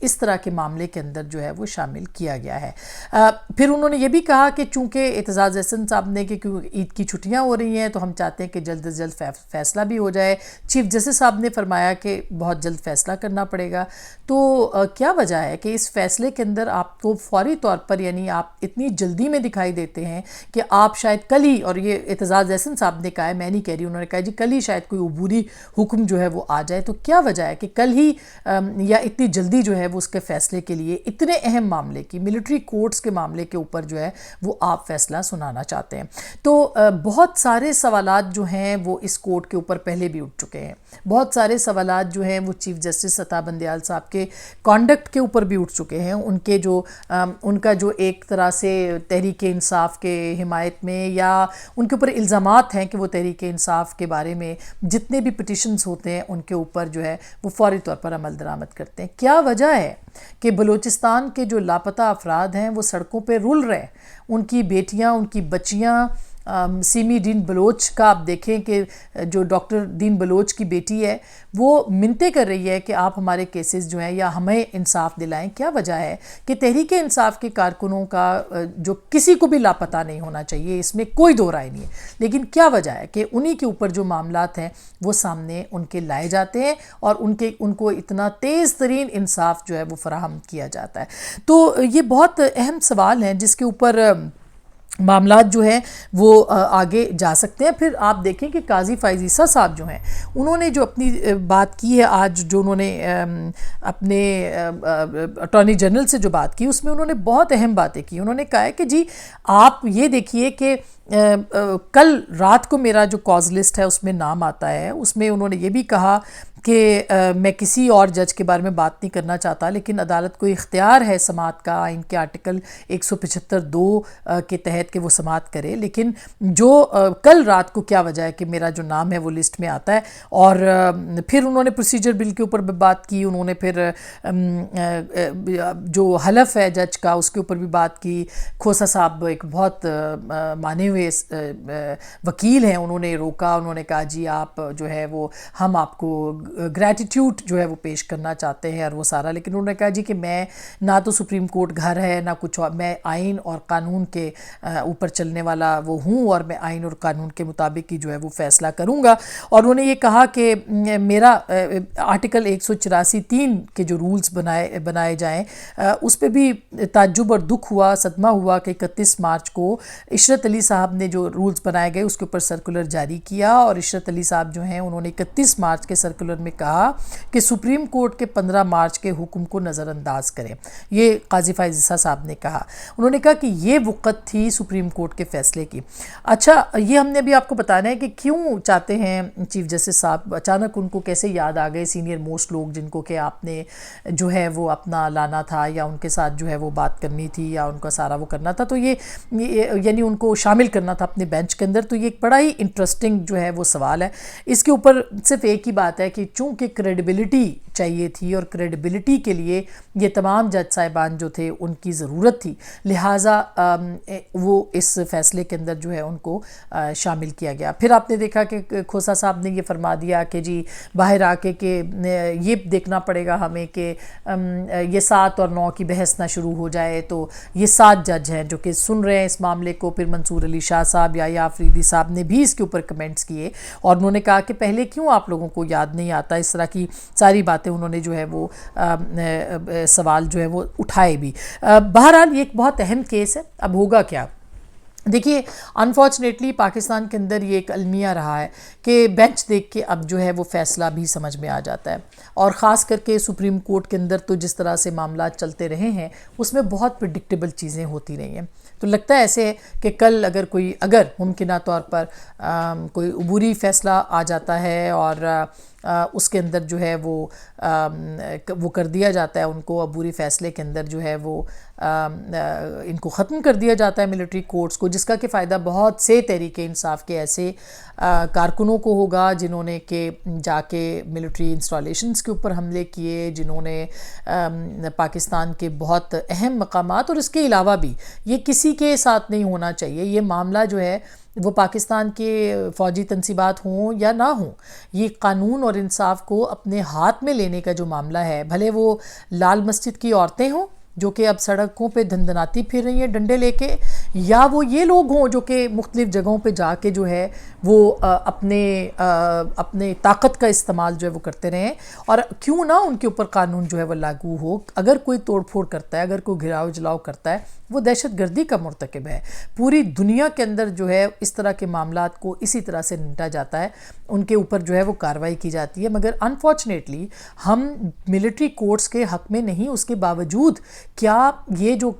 اس طرح کے معاملے کے اندر جو ہے وہ شامل کیا گیا ہے۔ پھر انہوں نے یہ بھی کہا کہ چونکہ اعتزاز احسن صاحب نے کہ عید کی چھٹیاں ہو رہی ہیں تو ہم چاہتے ہیں کہ جلد از جلد فیصلہ بھی ہو جائے۔ چیف جسٹس صاحب نے فرمایا کہ بہت جلد فیصلہ کرنا پڑے گا۔ تو کیا وجہ ہے کہ اس فیصلے کے اندر آپ کو فوری طور پر یعنی آپ اتنی جلدی میں دکھائی دیتے ہیں کہ آپ شاید کل ہی، اور یہ اعتزاز احسن صاحب نے کہا ہے، میں نہیں کہہ رہی، انہوں نے کہا جی کل ہی شاید کوئی عبوری حکم جو ہے وہ آ جائے، تو کیا وجہ ہے کہ کل ہی یا اتنی جلدی جو ہے وہ اس کے فیصلے کے لیے اتنے اہم معاملے کی ملٹری کورٹس کے معاملے کے اوپر جو ہے وہ آپ فیصلہ سنانا چاہتے ہیں؟ تو بہت سارے سوالات جو ہیں وہ اس کورٹ کے اوپر پہلے بھی اٹھ چکے ہیں، بہت سارے سوالات جو ہیں وہ چیف جسٹس عطا بندیال صاحب کے کانڈکٹ کے اوپر بھی اٹھ چکے ہیں، ان کا جو ایک طرح سے تحریک انصاف کے حمایت میں یا ان کے اوپر الزامات ہیں کہ وہ تحریک انصاف کے بارے میں جتنے بھی پٹیشنز ہوتے ہیں ان کے اوپر جو ہے وہ فوری طور پر عمل درآمد کرتے ہیں۔ کیا وجہ ہے کہ بلوچستان کے جو لاپتہ افراد ہیں وہ سڑکوں پہ رول رہے، ان کی بیٹیاں، ان کی بچیاں، سیمی دین بلوچ کا آپ دیکھیں کہ جو ڈاکٹر دین بلوچ کی بیٹی ہے وہ منتیں کر رہی ہے کہ آپ ہمارے کیسز جو ہیں یا ہمیں انصاف دلائیں۔ کیا وجہ ہے کہ تحریک انصاف کے کارکنوں کا جو کسی کو بھی لاپتہ نہیں ہونا چاہیے، اس میں کوئی دو رائے نہیں ہے، لیکن کیا وجہ ہے کہ انہی کے اوپر جو معاملات ہیں وہ سامنے ان کے لائے جاتے ہیں اور ان کو اتنا تیز ترین انصاف جو ہے وہ فراہم کیا جاتا ہے؟ تو یہ بہت اہم سوال ہیں جس کے اوپر معاملات جو ہیں وہ آگے جا سکتے ہیں۔ پھر آپ دیکھیں کہ قاضی فائز عیسیٰ صاحب جو ہیں انہوں نے جو اپنی بات کی ہے آج، جو انہوں نے اپنے اٹارنی جنرل سے جو بات کی، اس میں انہوں نے بہت اہم باتیں کی۔ انہوں نے کہا ہے کہ جی آپ یہ دیکھیے کہ کل رات کو میرا جو کاز لسٹ ہے اس میں نام آتا ہے، اس میں انہوں نے یہ بھی کہا کہ میں کسی اور جج کے بارے میں بات نہیں کرنا چاہتا، لیکن عدالت کو اختیار ہے سماعت کا، ان کے آرٹیکل 175(2) کے تحت کہ وہ سماعت کرے، لیکن جو کل رات کو کیا وجہ ہے کہ میرا جو نام ہے وہ لسٹ میں آتا ہے۔ اور پھر انہوں نے پروسیجر بل کے اوپر بھی بات کی، انہوں نے پھر جو حلف ہے جج کا اس کے اوپر بھی بات کی۔ کھوسا صاحب ایک بہت مانے ہوئے وکیل ہیں، انہوں نے روکا، انہوں نے کہا جی آپ جو ہے وہ ہم آپ کو گریٹیٹیوڈ جو ہے وہ پیش کرنا چاہتے ہیں اور وہ سارا، لیکن انہوں نے کہا جی کہ میں نہ تو سپریم کورٹ گھر ہے نہ کچھ اور، میں آئین اور قانون کے اوپر چلنے والا وہ ہوں اور میں آئین اور قانون کے مطابق ہی جو ہے وہ فیصلہ کروں گا۔ اور انہوں نے یہ کہا کہ میرا آرٹیکل 184(3) کے جو رولز بنائے جائیں اس پہ بھی تعجب اور دکھ ہوا، صدمہ ہوا کہ 31 مارچ کو عشرت علی صاحب نے جو رولز بنائے گئے اس کے اوپر سرکولر جاری کیا، اور عشرت علی صاحب جو ہیں انہوں نے 31 مارچ کے سرکولر میں کہا کہ سپریم کورٹ کے 15 مارچ کے حکم کو نظر انداز کریں۔ یہ قاضی فائز عیسیٰ صاحب نے کہا، انہوں نے کہا کہ یہ وقت تھی سپریم کورٹ کے فیصلے کی۔ اچھا، یہ ہم نے ابھی آپ کو بتانا ہے کہ کیوں چاہتے ہیں چیف جسٹس صاحب، اچانک ان کو کیسے یاد آ گئے سینئر موسٹ لوگ جن کو کہ آپ نے جو ہے وہ اپنا لانا تھا یا ان کے ساتھ جو ہے وہ بات کرنی تھی یا ان کا سارا وہ کرنا تھا، تو یہ یعنی ان کو شامل کرنا تھا اپنے بینچ کے اندر۔ تو یہ ایک بڑا ہی انٹرسٹنگ جو ہے وہ سوال ہے۔ اس کے اوپر صرف ایک ہی بات ہے کہ چونکہ کریڈیبلٹی چاہیے تھی اور کریڈیبلٹی کے لیے یہ تمام جج صاحبان جو تھے ان کی ضرورت تھی، لہٰذا وہ اس فیصلے کے اندر جو ہے ان کو شامل کیا گیا۔ پھر آپ نے دیکھا کہ کھوسا صاحب نے یہ فرما دیا کہ جی باہر آ کے کہ یہ دیکھنا پڑے گا ہمیں کہ یہ 7 اور 9 کی بحث نہ شروع ہو جائے، تو یہ 7 جج ہیں جو کہ سن رہے ہیں اس معاملے کو۔ پھر منصور علی شاہ صاحب، یحییٰ آفریدی صاحب نے بھی اس کے اوپر کمنٹس کیے اور انہوں نے کہا کہ پہلے کیوں آپ لوگوں کو یاد نہیں آتا، اس طرح کی ساری باتیں انہوں نے جو ہے وہ سوال جو ہے وہ اٹھائے بھی۔ بہرحال یہ ایک بہت اہم کیس ہے۔ اب ہوگا کیا؟ دیکھیے انفارچونیٹلی پاکستان کے اندر یہ ایک المیہ رہا ہے کہ بینچ دیکھ کے اب جو ہے وہ فیصلہ بھی سمجھ میں آ جاتا ہے، اور خاص کر کے سپریم کورٹ کے اندر تو جس طرح سے معاملات چلتے رہے ہیں اس میں بہت پریڈکٹیبل چیزیں ہوتی رہی ہیں۔ تو لگتا ہے ایسے ہے کہ کل اگر ممکنہ طور پر کوئی عبوری فیصلہ آ جاتا ہے اور اس کے اندر جو ہے وہ کر دیا جاتا ہے، ان کو عبوری فیصلے کے اندر جو ہے وہ ان کو ختم کر دیا جاتا ہے ملٹری کورٹس کو، جس کا کہ فائدہ بہت سے تحریک انصاف کے ایسے کارکنوں کو ہوگا جنہوں نے کہ جا کے ملٹری انسٹالیشنز کے اوپر حملے کیے، جنہوں نے پاکستان کے بہت اہم مقامات، اور اس کے علاوہ بھی یہ کسی کے ساتھ نہیں ہونا چاہیے۔ یہ معاملہ جو ہے وہ پاکستان کے فوجی تنصیبات ہوں یا نہ ہوں، یہ قانون اور انصاف کو اپنے ہاتھ میں لینے کا جو معاملہ ہے، بھلے وہ لال مسجد کی عورتیں ہوں جو کہ اب سڑکوں پہ دھندناتی پھر رہی ہیں ڈنڈے لے کے، یا وہ یہ لوگ ہوں جو کہ مختلف جگہوں پہ جا کے جو ہے وہ اپنے طاقت کا استعمال جو ہے وہ کرتے رہیں، اور کیوں نہ ان کے اوپر قانون جو ہے وہ لاگو ہو۔ اگر کوئی توڑ پھوڑ کرتا ہے، اگر کوئی گھراؤ جلاؤ کرتا ہے، وہ دہشت گردی کا مرتکب ہے۔ پوری دنیا کے اندر جو ہے اس طرح کے معاملات کو اسی طرح سے نمٹا جاتا ہے، ان کے اوپر جو ہے وہ کارروائی کی جاتی ہے، مگر انفارچونیٹلی ہم ملٹری کورٹس کے حق میں نہیں۔ اس کے باوجود کیا یہ جو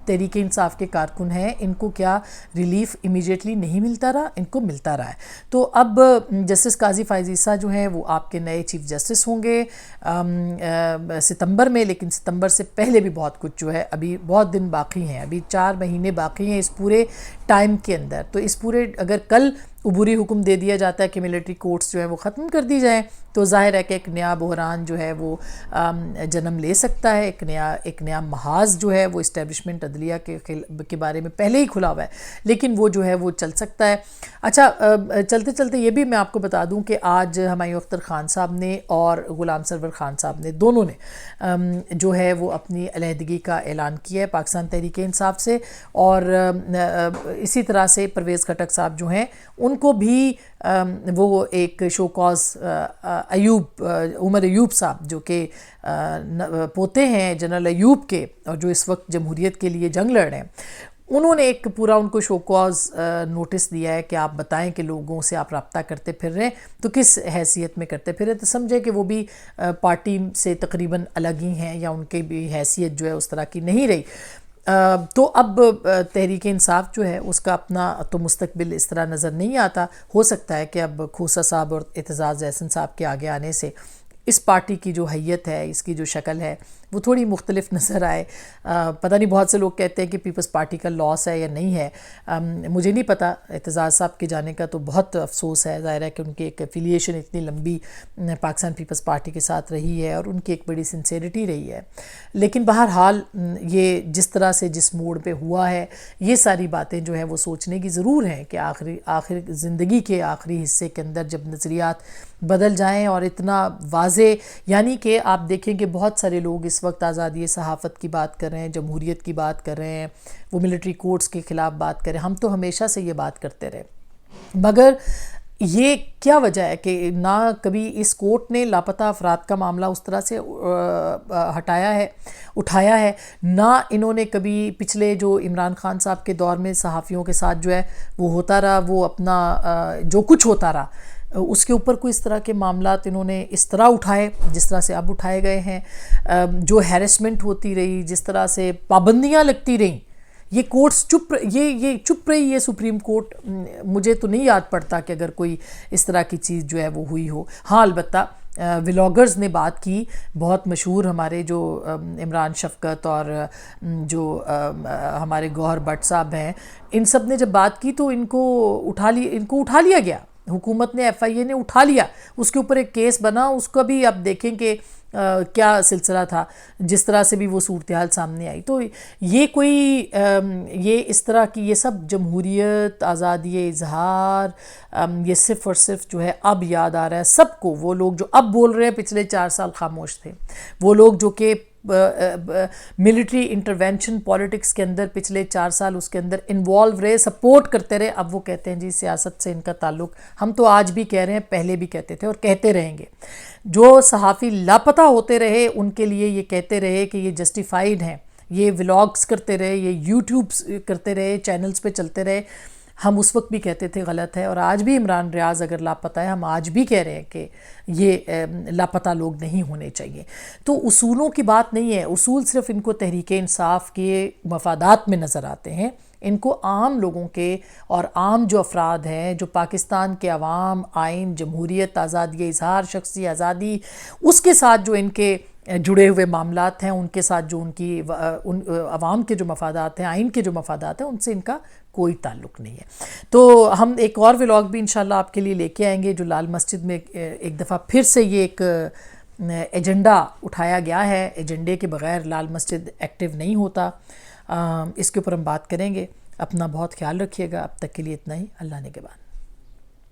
تحریک انصاف کے کارکن ہیں، ان کو کیا ریلیف امیجیٹلی نہیں ملتا رہا؟ ان کو ملتا رہا ہے۔ تو اب جسٹس قاضی فائز عیسیٰ جو ہیں وہ آپ کے نئے چیف جسٹس ہوں گے ستمبر میں، لیکن ستمبر سے پہلے بھی بہت کچھ جو ہے، ابھی بہت دن باقی ہیں، ابھی 4 مہینے باقی ہیں اس پورے ٹائم کے اندر۔ تو اس پورے، اگر کل عبوری حکم دے دیا جاتا ہے کہ ملٹری کورٹس جو ہے وہ ختم کر دی جائیں، تو ظاہر ہے کہ ایک نیا بحران جو ہے وہ جنم لے سکتا ہے، ایک نیا محاذ جو ہے وہ اسٹیبلشمنٹ عدلیہ کے بارے میں پہلے ہی کھلا ہوا ہے، لیکن وہ جو ہے وہ چل سکتا ہے۔ اچھا، چلتے چلتے یہ بھی میں آپ کو بتا دوں کہ آج ہمایوں اختر خان صاحب نے اور غلام سرور خان صاحب نے، دونوں نے جو ہے وہ اپنی علیحدگی کا اعلان کیا ہے پاکستان تحریک انصاف سے، اور اسی طرح سے پرویز خٹک صاحب جو ہیں ان کو بھی وہ ایک شو کاز عمر ایوب صاحب جو کہ پوتے ہیں جنرل ایوب کے، اور جو اس وقت جمہوریت کے لیے جنگ لڑ رہے ہیں، انہوں نے ایک پورا ان کو شو کاز نوٹس دیا ہے کہ آپ بتائیں کہ لوگوں سے آپ رابطہ کرتے پھر رہے ہیں تو کس حیثیت میں کرتے پھر رہے، تو سمجھے کہ وہ بھی پارٹی سے تقریباً الگ ہی ہیں، یا ان کی بھی حیثیت جو ہے اس طرح کی نہیں رہی۔ تو اب تحریک انصاف جو ہے اس کا اپنا تو مستقبل اس طرح نظر نہیں آتا۔ ہو سکتا ہے کہ اب کھوسا صاحب اور اعتزاز احسن صاحب کے آگے آنے سے اس پارٹی کی جو حیت ہے، اس کی جو شکل ہے، وہ تھوڑی مختلف نظر آئے۔ پتہ نہیں، بہت سے لوگ کہتے ہیں کہ پیپلز پارٹی کا لاس ہے یا نہیں ہے، مجھے نہیں پتہ۔ اعتزاز صاحب کے جانے کا تو بہت افسوس ہے، ظاہر ہے کہ ان کی ایک ایفیلیشن اتنی لمبی پاکستان پیپلز پارٹی کے ساتھ رہی ہے، اور ان کی ایک بڑی سنسیریٹی رہی ہے، لیکن بہرحال یہ جس طرح سے جس موڑ پہ ہوا ہے، یہ ساری باتیں جو ہیں وہ سوچنے کی ضرور ہیں کہ آخر زندگی کے آخری حصے کے اندر جب نظریات بدل جائیں اور اتنا واضح، یعنی کہ آپ دیکھیں کہ بہت سارے لوگ اس وقت آزادی صحافت کی بات کر رہے ہیں، جمہوریت کی بات کر رہے ہیں، وہ ملٹری کورٹس کے خلاف بات کر رہے ہیں۔ ہم تو ہمیشہ سے یہ بات کرتے رہے، مگر یہ کیا وجہ ہے کہ نہ کبھی اس کورٹ نے لاپتہ افراد کا معاملہ اس طرح سے اٹھایا ہے، نہ انہوں نے کبھی پچھلے جو عمران خان صاحب کے دور میں صحافیوں کے ساتھ جو ہے وہ ہوتا رہا، وہ اپنا جو کچھ ہوتا رہا اس کے اوپر کوئی اس طرح کے معاملات انہوں نے اس طرح اٹھائے جس طرح سے اب اٹھائے گئے ہیں، جو ہیرسمنٹ ہوتی رہی، جس طرح سے پابندیاں لگتی رہیں، یہ کورٹس یہ چپ رہی ہے سپریم کورٹ۔ مجھے تو نہیں یاد پڑتا کہ اگر کوئی اس طرح کی چیز جو ہے وہ ہوئی ہو۔ ہاں، البتہ ولاگرز نے بات کی، بہت مشہور ہمارے جو عمران شفقت اور جو ہمارے گوہر بٹ صاحب ہیں، ان سب نے جب بات کی تو ان کو اٹھا لیا گیا، حکومت نے، ایف آئی اے نے اٹھا لیا، اس کے اوپر ایک کیس بنا، اس کا بھی آپ دیکھیں کہ کیا سلسلہ تھا، جس طرح سے بھی وہ صورتحال سامنے آئی۔ تو یہ کوئی یہ اس طرح کی یہ سب جمہوریت، آزادی اظہار، یہ صرف اور صرف جو ہے اب یاد آ رہا ہے سب کو۔ وہ لوگ جو اب بول رہے ہیں پچھلے 4 سال خاموش تھے، وہ لوگ جو کہ ملٹری انٹرونشن پالیٹکس کے اندر پچھلے 4 سال اس کے اندر انوالو رہے، سپورٹ کرتے رہے، اب وہ کہتے ہیں جی سیاست سے ان کا تعلق۔ ہم تو آج بھی کہہ رہے ہیں، پہلے بھی کہتے تھے اور کہتے رہیں گے۔ جو صحافی لاپتہ ہوتے رہے ان کے لیے یہ کہتے رہے کہ یہ جسٹیفائیڈ ہیں، یہ ولاگز کرتے رہے، یہ یوٹیوبز کرتے رہے، چینلز پہ چلتے رہے، ہم اس وقت بھی کہتے تھے غلط ہے، اور آج بھی عمران ریاض اگر لاپتہ ہے، ہم آج بھی کہہ رہے ہیں کہ یہ لاپتہ لوگ نہیں ہونے چاہیے۔ تو اصولوں کی بات نہیں ہے، اصول صرف ان کو تحریک انصاف کے مفادات میں نظر آتے ہیں۔ ان کو عام لوگوں کے اور عام جو افراد ہیں، جو پاکستان کے عوام، آئین، جمہوریت، آزادی اظہار، شخصی آزادی، اس کے ساتھ جو ان کے جڑے ہوئے معاملات ہیں، ان کے ساتھ جو ان عوام کے جو مفادات ہیں، آئین کے جو مفادات ہیں، ان سے ان کا کوئی تعلق نہیں ہے۔ تو ہم ایک اور ولاگ بھی انشاءاللہ آپ کے لیے لے کے آئیں گے، جو لال مسجد میں ایک دفعہ پھر سے یہ ایک ایجنڈا اٹھایا گیا ہے۔ ایجنڈے کے بغیر لال مسجد ایکٹیو نہیں ہوتا، اس کے اوپر ہم بات کریں گے۔ اپنا بہت خیال رکھیے گا. اب تک کے لیے اتنا ہی. اللہ نگہبان.